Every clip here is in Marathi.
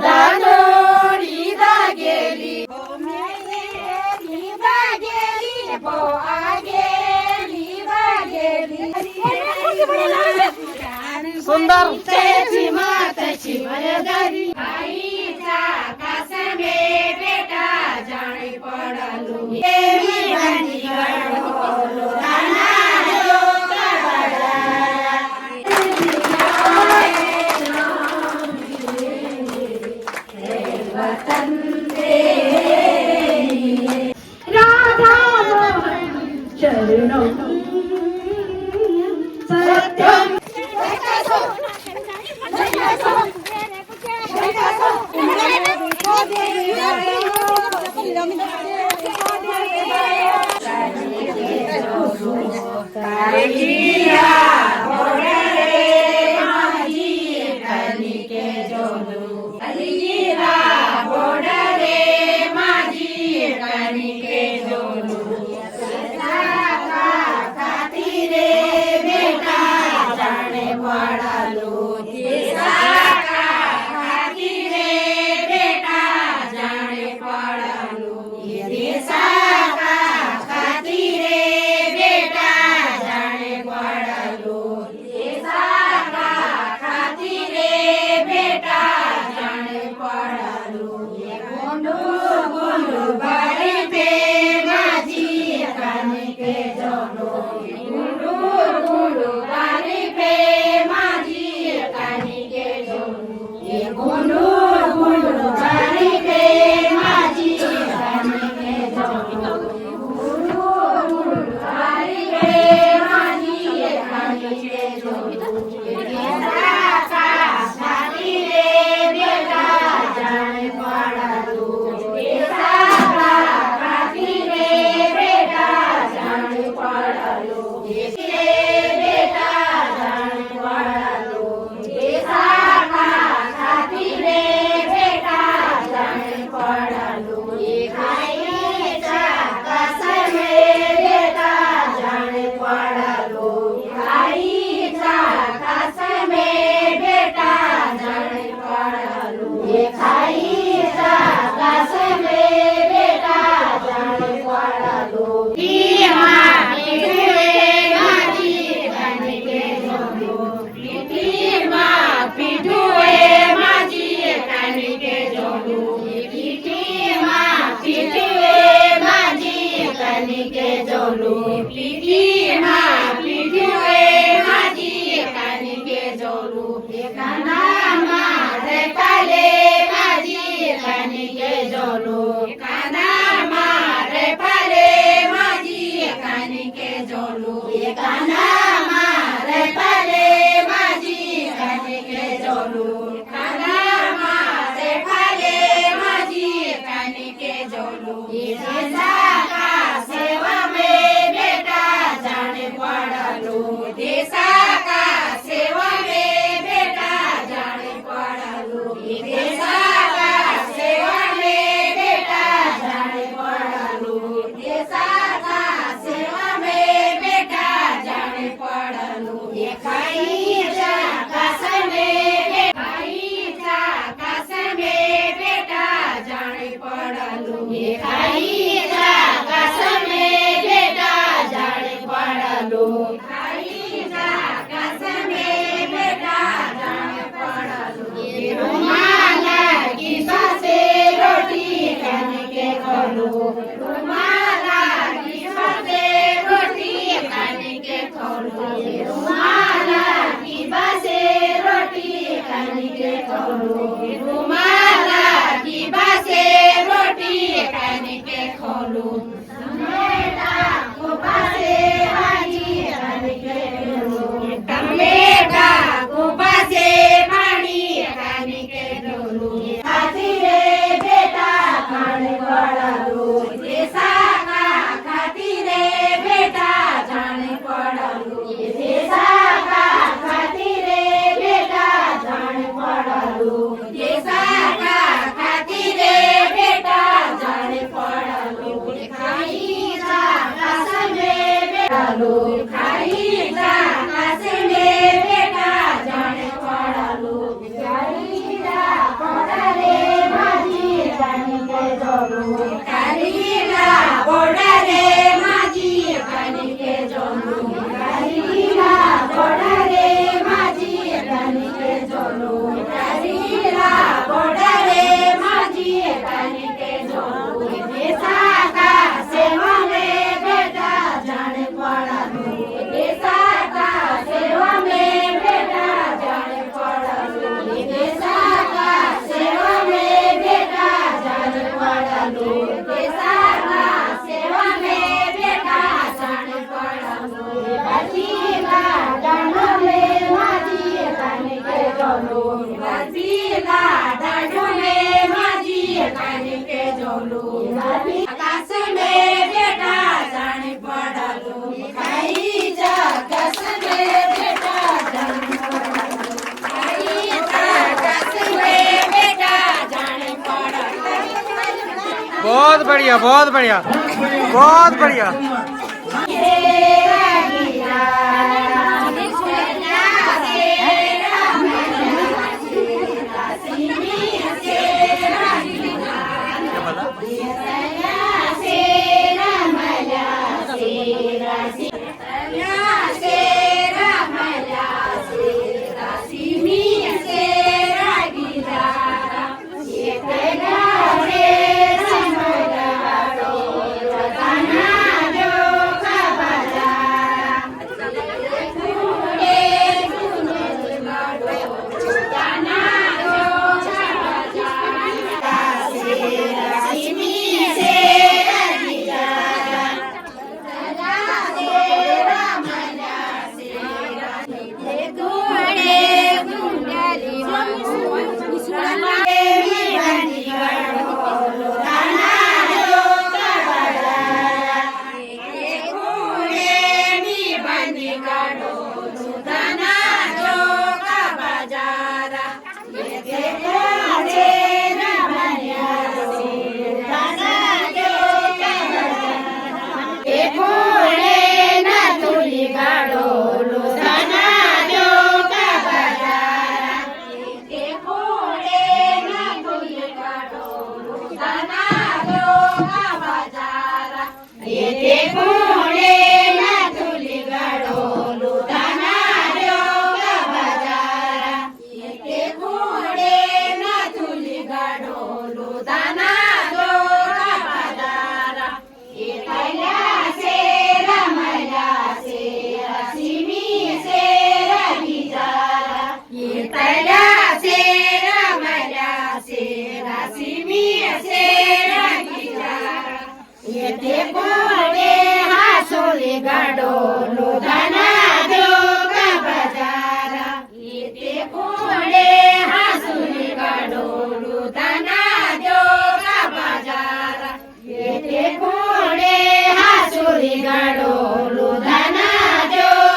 दानोडी गेली सुंदर माताची मर्यादारी आईचा कासमे बेटा जाणे पडालो राधा चरणों सत्यम Yes, जोलू भिकारीला बोडा रे माझी कणिके जोलू भिकारीला बोडा रे माझी कणिके जोलू भिकारीला बोडा रे माझी कणिके जोलू देसा का सेवा में बेटा जाने पड़लू देसा का सेवा में बेटा जाने पड़लू देसा का सेवा में बेटा जाने पड़लू देसा का सेवा में बेटा जाने पड़लू बाजीला डांडो में माझी कणिके जोलू बाजीला डांडो में माझी कणिके जोलू आकाश में बेटा जाने पड़लू खाईचा आकाश में बेटा जाने पड़लू खाईचा आकाश में बेटा जाने पड़लू बहुत बढ़िया बहुत बढ़िया बहुत बढ़िया।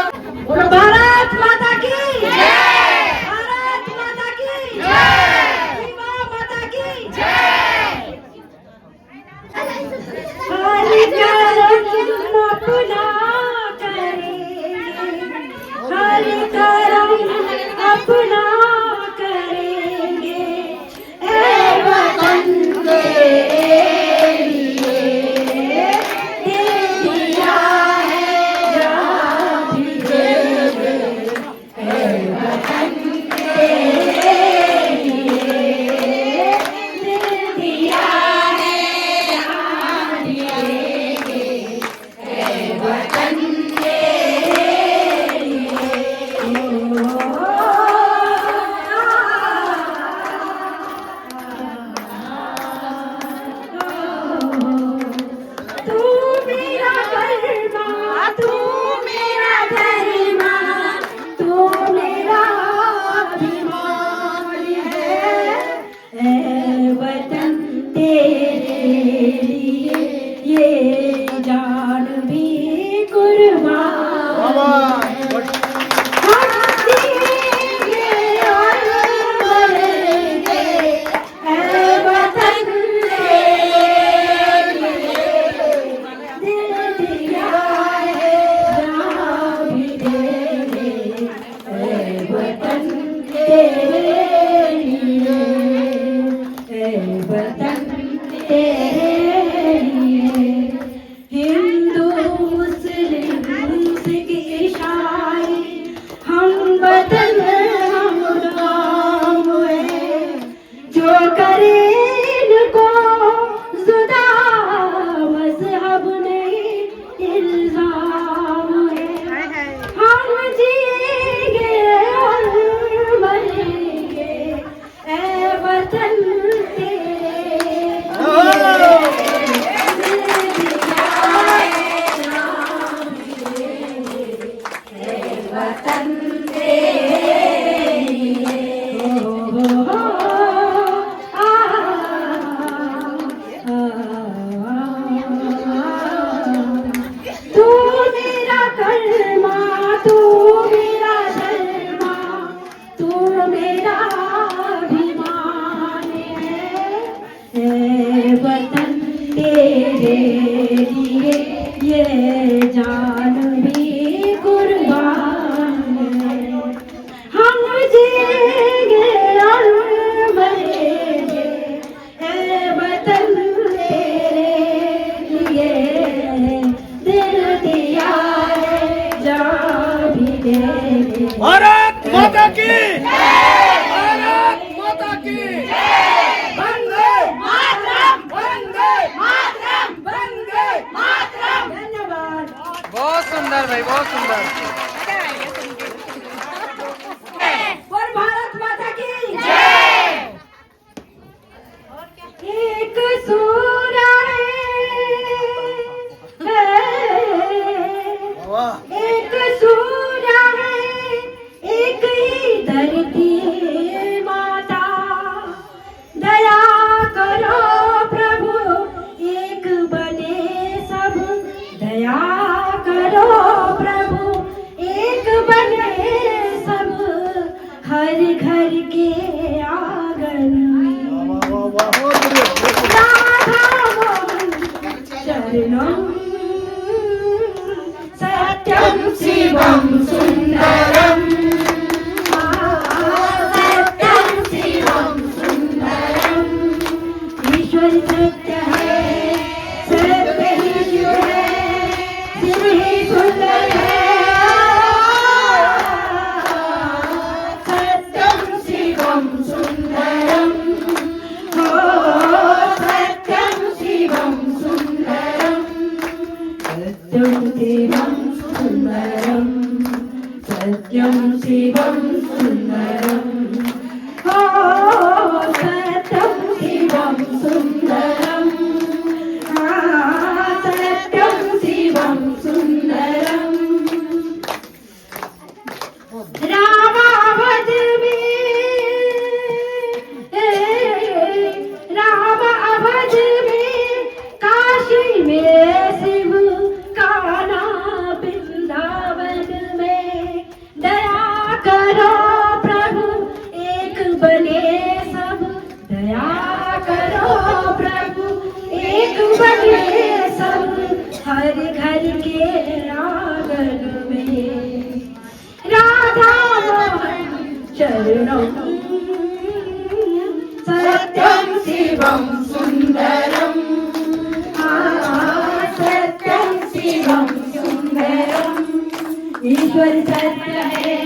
भारत माता की जय भारत माता की जय माता की जय हरि करम अपना करे हरि करम अपना मेरा अभिमान है वतन तेरे लिए ये जान भी कुर्बान है। हम जिएंगे और मरेंगे वतन तेरे लिए दिल दिया है जान भी देंगे। भारत माता की भारत माता की वंदे मातरम वंदे मातरम वंदे मातरम। धन्यवाद। बहुत सुंदर भाई, बहुत सुंदर। और भारत माता की जय। एक सूरा है एक सूरा है एक ही धरती माता। दया करो प्रभु एक बने सब। दया करो प्रभु एक बने सब। हर घर के आंगन में राधा मोहन चरणम सत्यम शिवम सुंदरम। सत्यम शिवम सुंदरम। ईश्वर सत्य है सत्य ही शिव है शिव ही सुंदर है। सत्यम शिवम सुंदरम हो सत्यम शिवम सुंदरम। सत्यम शिवम सुंदरम सत्यम शिवम सुंदरम हो सत्यम शिवम सुंदरम। सत्यम शिवम सुंदरम। रामावध में राम अवध में काशी में शिव कान्हा वृंदावन में। दया करो प्रभु एक बने सब। दया करो प्रभु एक बने सब। हर घर के आंगन में राधा मोहन चरणम सत्यम शिवम सुंदरम। सत्यम शिवम सुंदरम। ईश्वर सत्य है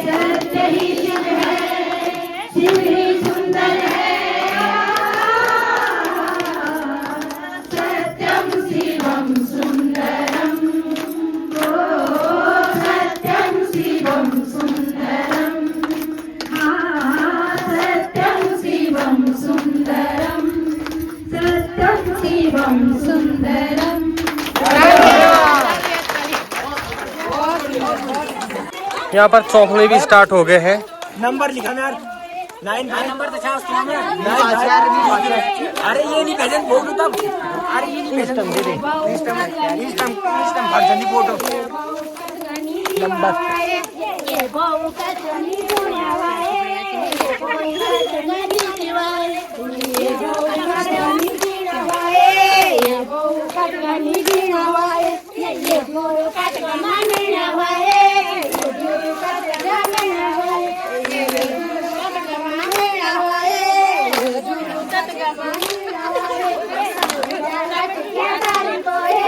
सत्य ही शिव है शिव ही सुंदर है। सत्यम शिवम सुंदरम ओ सत्यम शिवम सुंदरम। सत्यम शिवम सुंदरम सत्यम शिवम सुंदरम। यहाँ पर चौकड़े भी स्टार्ट हो गए हैं। नंबर लिखा यार 9 नंबर तो छा उसके में अरे ये नहीं प्रेजेंट बोल दो तब। अरे ये नहीं प्रेजेंट दे दे सिस्टम भर जल्दी फोटो नंबर ये बहु का जनी दुनियावाए ये बहु का जनी दिवाए ये बहु का जनी दिवाए ये बहु का जनी दिवाए ये बहु का जमाने नवाए ये बहु का जमाने नवाए ये बहु का जमाने नवाए ये बहु का जमाने नवाए। क्या तारे कोए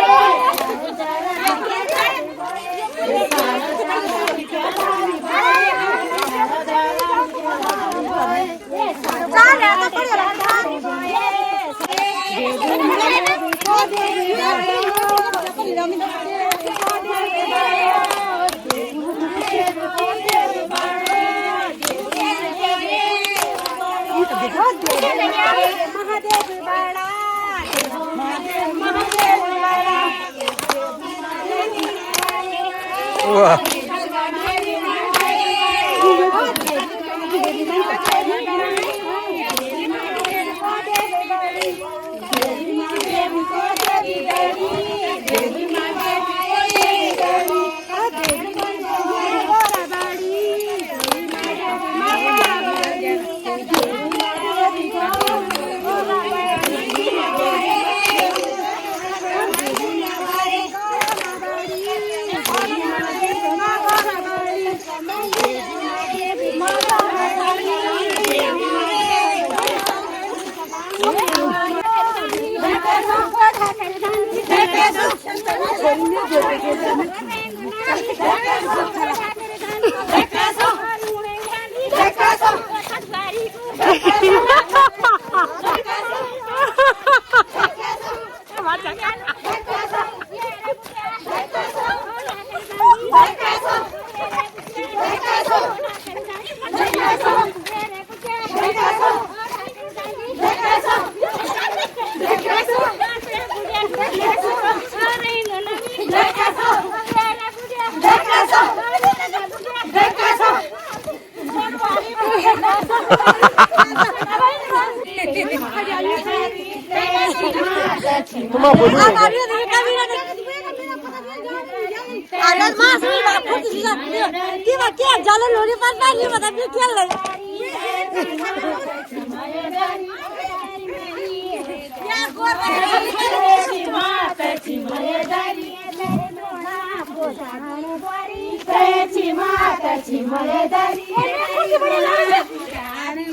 वाह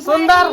सुंदर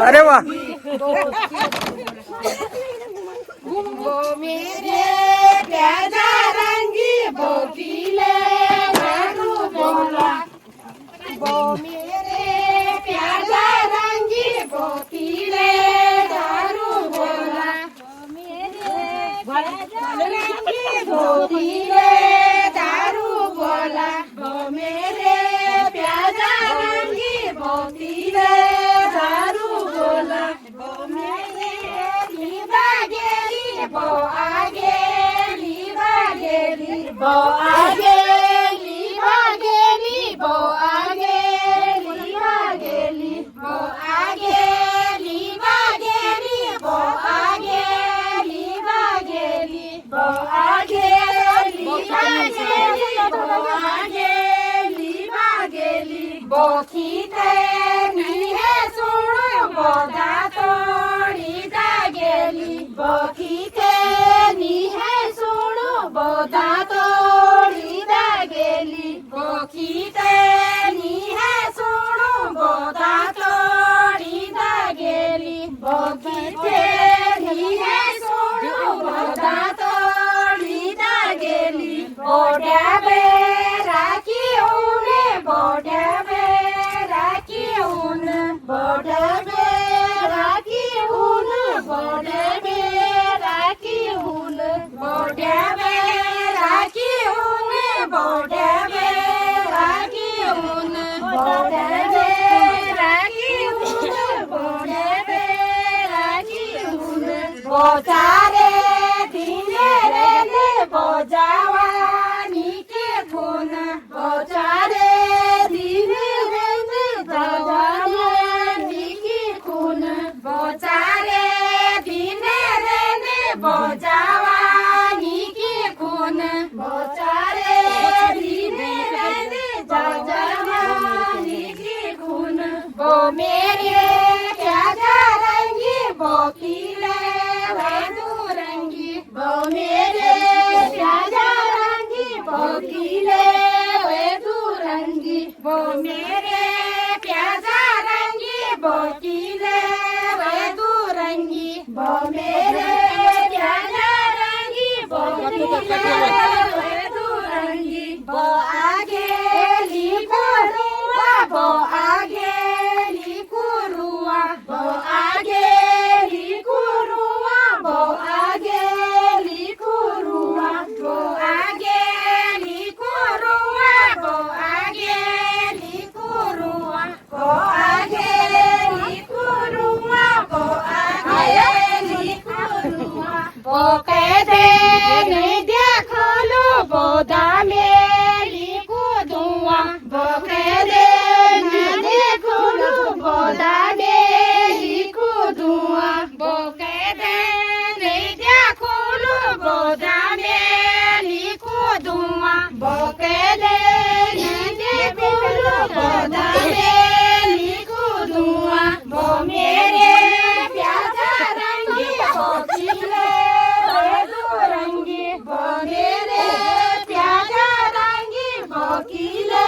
अरे वाह बोचारे धीरे धीरे आगे लिखुरुआ बो आगे लिखुरुआ बो आगे लिखुरुआ बो आगे लिखुरुआ बो आगे लिखुरुआ बो आगे लिखुरुआ बो आगे लिखुरुआ बो कहते नहीं देखो लो बोदा में लिखो दुआ बो कहते नहीं देखो लो बोदा में लिखो दुआ बो कहते नहीं देखो लो बोदा में लिखो दुआ बो कहते नहीं देखो लो बोदा में लिखो दुआ बो मेरे प्यासा रंगी बो खिले रंगी बो मेरे प्यासा रंगी बो खिले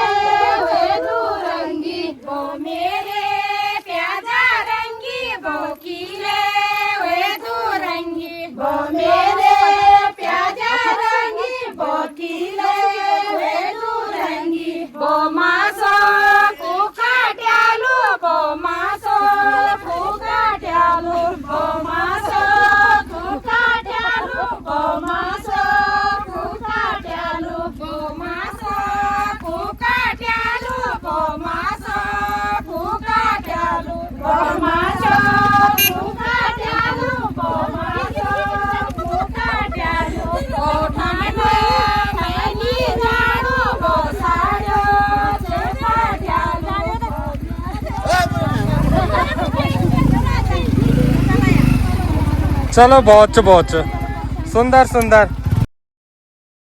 रंगी बो मेरे प्यासा रंगी बो खिले रंगी बो मेरे प्यासा रंगी बो खिले रंगी बो मासो फुकाट्यालो बो मासो फुकाट्यालो बो मासो फुकाट्यालो बो मासो फुकाट्यालो बो मासो फुकाट्यालो बो मासो फुकाट्यालो बो मासो फुकाट्यालो बो मासो फुकाट्यालो बो ठाणे मैनी जाडो बो साडो फुकाट्यालो चलो बहुत सुंदर सुंदर